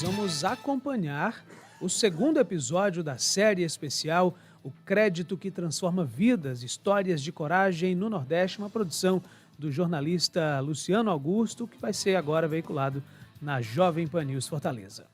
nós vamos acompanhar o segundo episódio da série especial O Crédito que Transforma Vidas, Histórias de Coragem no Nordeste, uma produção do jornalista Luciano Augusto, que vai ser agora veiculado na Jovem Pan News Fortaleza.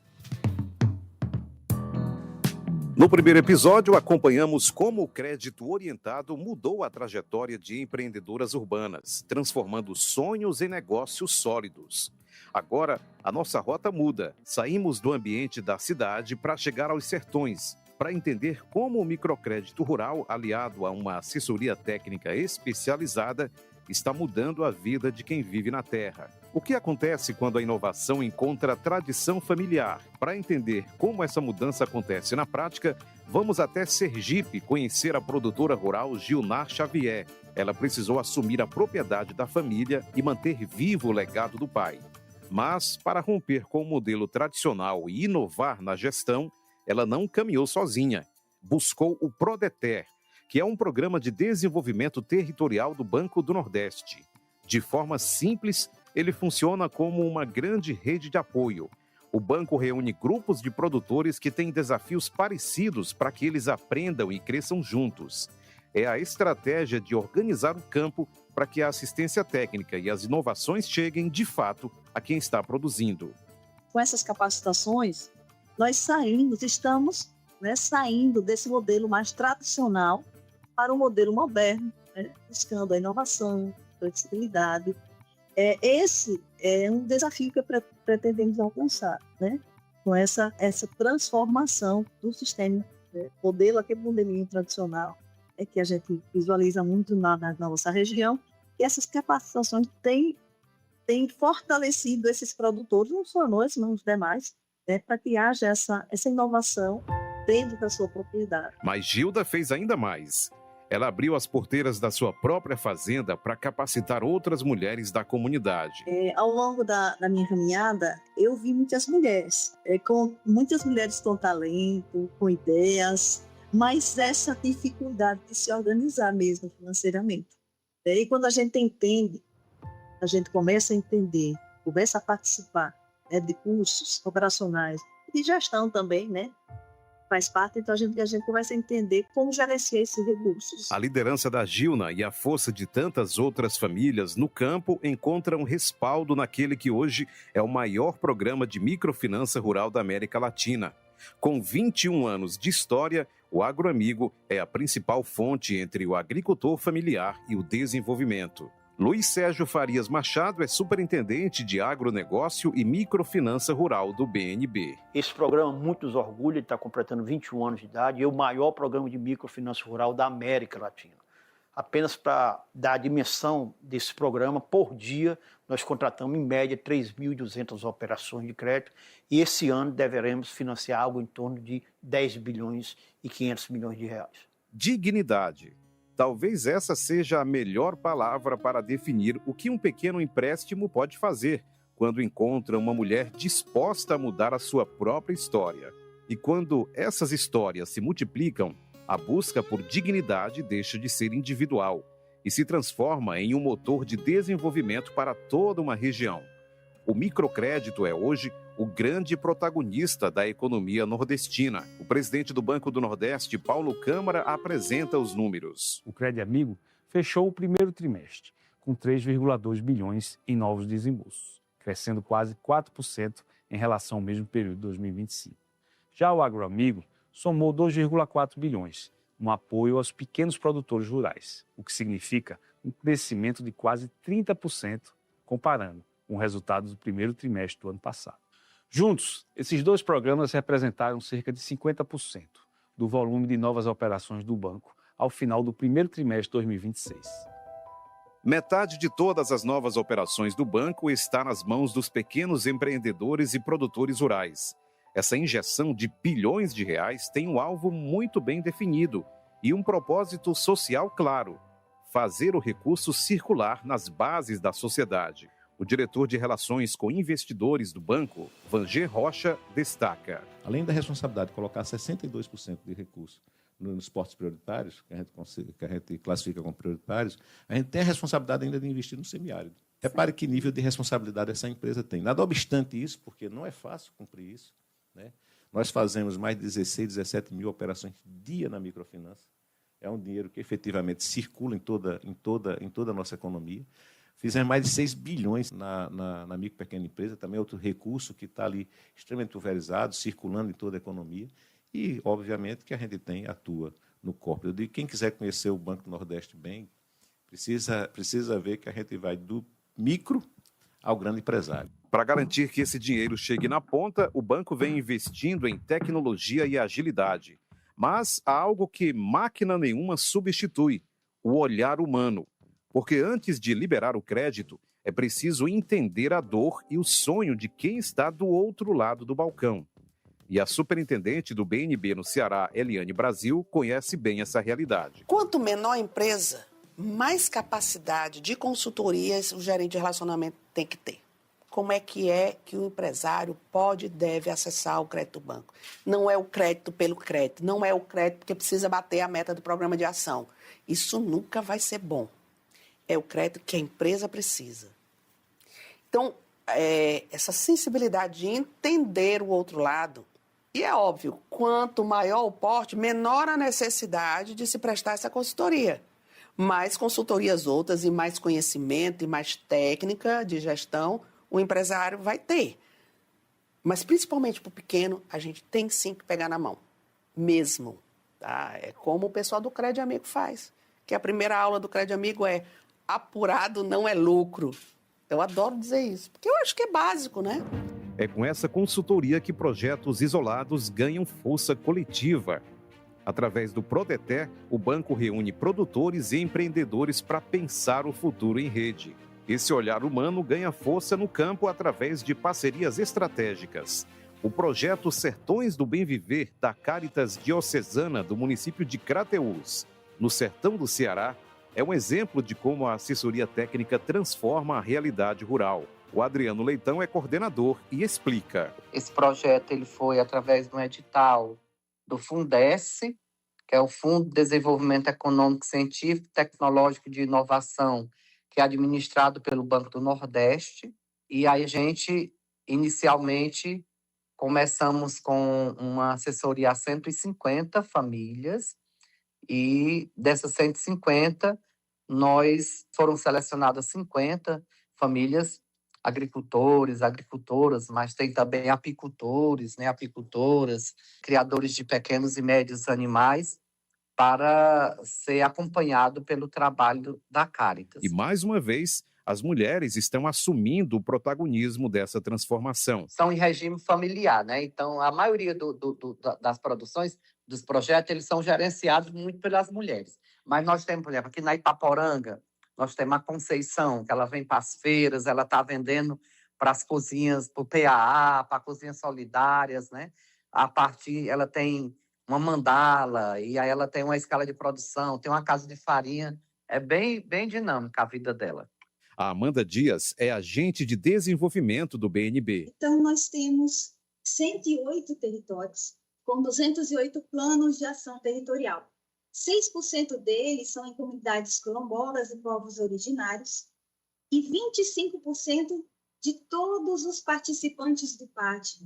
No primeiro episódio, acompanhamos como o crédito orientado mudou a trajetória de empreendedoras urbanas, transformando sonhos em negócios sólidos. Agora, a nossa rota muda. Saímos do ambiente da cidade para chegar aos sertões, para entender como o microcrédito rural, aliado a uma assessoria técnica especializada, está mudando a vida de quem vive na terra. O que acontece quando a inovação encontra tradição familiar? Para entender como essa mudança acontece na prática, vamos até Sergipe conhecer a produtora rural Gilnar Xavier. Ela precisou assumir a propriedade da família e manter vivo o legado do pai. Mas, para romper com o modelo tradicional e inovar na gestão, ela não caminhou sozinha. Buscou o Prodeter, que é um programa de desenvolvimento territorial do Banco do Nordeste. De forma simples, ele funciona como uma grande rede de apoio. O banco reúne grupos de produtores que têm desafios parecidos para que eles aprendam e cresçam juntos. É a estratégia de organizar o campo para que a assistência técnica e as inovações cheguem, de fato, a quem está produzindo. Com essas capacitações, nós estamos saindo desse modelo mais tradicional para um modelo moderno, buscando a inovação, a flexibilidade. Esse é um desafio que pretendemos alcançar, com essa transformação do sistema, modelo, aquele modelinho tradicional, que a gente visualiza muito na nossa região, e essas capacitações têm fortalecido esses produtores, não só nós, mas os demais, para que haja essa inovação dentro da sua propriedade. Mas Gilda fez ainda mais. Ela abriu as porteiras da sua própria fazenda para capacitar outras mulheres da comunidade. Ao longo da minha caminhada, eu vi muitas mulheres com talento, com ideias, mas essa dificuldade de se organizar mesmo financeiramente. E quando a gente entende, a gente começa a entender, começa a participar de cursos operacionais, de gestão também, faz parte, então a gente começa a entender como gerenciar esses recursos. A liderança da Gilna e a força de tantas outras famílias no campo encontram respaldo naquele que hoje é o maior programa de microfinança rural da América Latina. Com 21 anos de história, o Agroamigo é a principal fonte entre o agricultor familiar e o desenvolvimento. Luiz Sérgio Farias Machado é superintendente de agronegócio e microfinança rural do BNB. Esse programa muito nos orgulha, ele está completando 21 anos de idade e é o maior programa de microfinança rural da América Latina. Apenas para dar a dimensão desse programa, por dia, nós contratamos em média 3.200 operações de crédito e esse ano deveremos financiar algo em torno de 10 bilhões e 500 milhões de reais. Dignidade. Talvez essa seja a melhor palavra para definir o que um pequeno empréstimo pode fazer quando encontra uma mulher disposta a mudar a sua própria história. E quando essas histórias se multiplicam, a busca por dignidade deixa de ser individual e se transforma em um motor de desenvolvimento para toda uma região. O microcrédito é hoje o grande protagonista da economia nordestina. O presidente do Banco do Nordeste, Paulo Câmara, apresenta os números. O Crédito Amigo fechou o primeiro trimestre com 3,2 bilhões em novos desembolsos, crescendo quase 4% em relação ao mesmo período de 2025. Já o Agroamigo somou 2,4 bilhões no apoio aos pequenos produtores rurais, o que significa um crescimento de quase 30% comparando com o resultado do primeiro trimestre do ano passado. Juntos, esses dois programas representaram cerca de 50% do volume de novas operações do banco ao final do primeiro trimestre de 2026. Metade de todas as novas operações do banco está nas mãos dos pequenos empreendedores e produtores rurais. Essa injeção de bilhões de reais tem um alvo muito bem definido e um propósito social claro: fazer o recurso circular nas bases da sociedade. O diretor de Relações com Investidores do banco, Vanger Rocha, destaca. Além da responsabilidade de colocar 62% de recursos nos portos prioritários, que a gente classifica como prioritários, a gente tem a responsabilidade ainda de investir no semiárido. Repare que nível de responsabilidade essa empresa tem. Nada obstante isso, porque não é fácil cumprir isso, né? Nós fazemos mais de 16, 17 mil operações dia na microfinança. É um dinheiro que efetivamente circula em toda a nossa economia. Fizemos mais de 6 bilhões na micro e pequena empresa, também outro recurso que está ali extremamente pulverizado, circulando em toda a economia. E, obviamente, que a gente atua no corpo. Eu digo, quem quiser conhecer o Banco do Nordeste bem, precisa ver que a gente vai do micro ao grande empresário. Para garantir que esse dinheiro chegue na ponta, o banco vem investindo em tecnologia e agilidade. Mas há algo que máquina nenhuma substitui: o olhar humano. Porque antes de liberar o crédito, é preciso entender a dor e o sonho de quem está do outro lado do balcão. E a superintendente do BNB no Ceará, Eliane Brasil, conhece bem essa realidade. Quanto menor a empresa, mais capacidade de consultorias o gerente de relacionamento tem que ter. Como é que o empresário pode e deve acessar o crédito do banco? Não é o crédito pelo crédito, não é o crédito porque precisa bater a meta do programa de ação. Isso nunca vai ser bom. É o crédito que a empresa precisa. Então, essa sensibilidade de entender o outro lado, e é óbvio, quanto maior o porte, menor a necessidade de se prestar essa consultoria. Mais consultorias outras e mais conhecimento e mais técnica de gestão o empresário vai ter. Mas, principalmente para o pequeno, a gente tem sim que pegar na mão. Mesmo. Tá? É como o pessoal do Crédito Amigo faz. Que a primeira aula do Crédito Amigo é apurado não é lucro. Eu adoro dizer isso, porque eu acho que é básico, né? É com essa consultoria que projetos isolados ganham força coletiva. Através do Prodeter, o banco reúne produtores e empreendedores para pensar o futuro em rede. Esse olhar humano ganha força no campo através de parcerias estratégicas. O projeto Sertões do Bem Viver, da Cáritas Diocesana do município de Crateús, no sertão do Ceará, é um exemplo de como a assessoria técnica transforma a realidade rural. O Adriano Leitão é coordenador e explica. Esse projeto ele foi através de um edital do Fundesc, que é o Fundo de Desenvolvimento Econômico, Científico, Tecnológico e de Inovação, que é administrado pelo Banco do Nordeste. E aí a gente, inicialmente, começamos com uma assessoria a 150 famílias, e dessas 150, foram selecionadas 50 famílias, agricultores, agricultoras, mas tem também apicultores, né, apicultoras, criadores de pequenos e médios animais, para ser acompanhado pelo trabalho da Cáritas. E, mais uma vez, as mulheres estão assumindo o protagonismo dessa transformação. São em regime familiar, né? Então, a maioria das produções, dos projetos, eles são gerenciados muito pelas mulheres. Mas nós temos, por exemplo, aqui na Itaporanga, nós temos a Conceição, que ela vem para as feiras, ela está vendendo para as cozinhas, para o PAA, para cozinhas solidárias, né? A partir, ela tem uma mandala, e aí ela tem uma escala de produção, tem uma casa de farinha. É bem dinâmica a vida dela. A Amanda Dias é agente de desenvolvimento do BNB. Então, nós temos 108 territórios, com 208 planos de ação territorial. 6% deles são em comunidades quilombolas e povos originários, e 25% de todos os participantes do PAT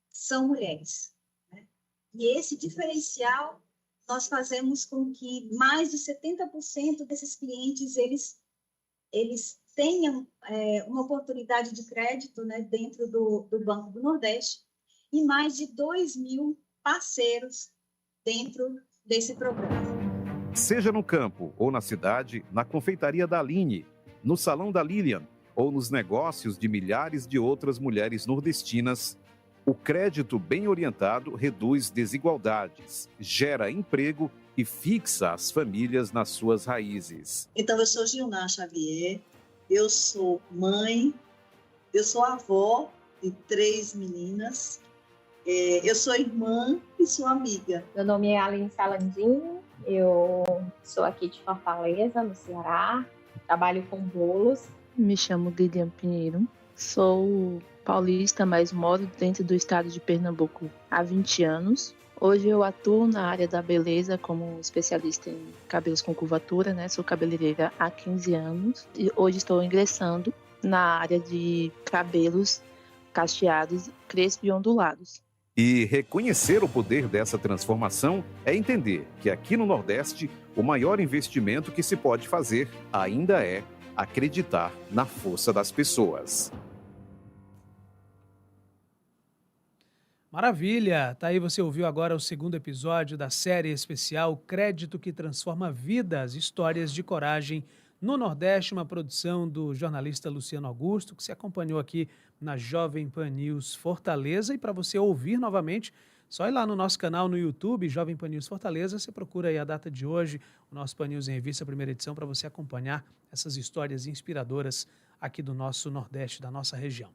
são mulheres. Né? E esse diferencial, nós fazemos com que mais de 70% desses clientes, eles tenham uma oportunidade de crédito, né, dentro do Banco do Nordeste, e mais de 2.000 parceiros dentro desse programa. Seja no campo ou na cidade, na confeitaria da Aline, no salão da Lilian ou nos negócios de milhares de outras mulheres nordestinas, o crédito bem orientado reduz desigualdades, gera emprego e fixa as famílias nas suas raízes. Então, eu sou Gilná Xavier, eu sou mãe, eu sou avó de 3 meninas, eu sou irmã e sou amiga. Meu nome é Aline Salandim, eu sou aqui de Fortaleza, no Ceará, trabalho com bolos. Me chamo Lilian Pinheiro, sou paulista, mas moro dentro do estado de Pernambuco há 20 anos. Hoje eu atuo na área da beleza como especialista em cabelos com curvatura, né? Sou cabeleireira há 15 anos e hoje estou ingressando na área de cabelos cacheados, crespos e ondulados. E reconhecer o poder dessa transformação é entender que aqui no Nordeste, o maior investimento que se pode fazer ainda é acreditar na força das pessoas. Maravilha! Tá aí, você ouviu agora o segundo episódio da série especial Crédito que Transforma Vidas, Histórias de Coragem no Nordeste, uma produção do jornalista Luciano Augusto, que se acompanhou aqui na Jovem Pan News Fortaleza. E para você ouvir novamente, só ir lá no nosso canal no YouTube, Jovem Pan News Fortaleza, você procura aí a data de hoje, o nosso Pan News em Revista, primeira edição, para você acompanhar essas histórias inspiradoras aqui do nosso Nordeste, da nossa região.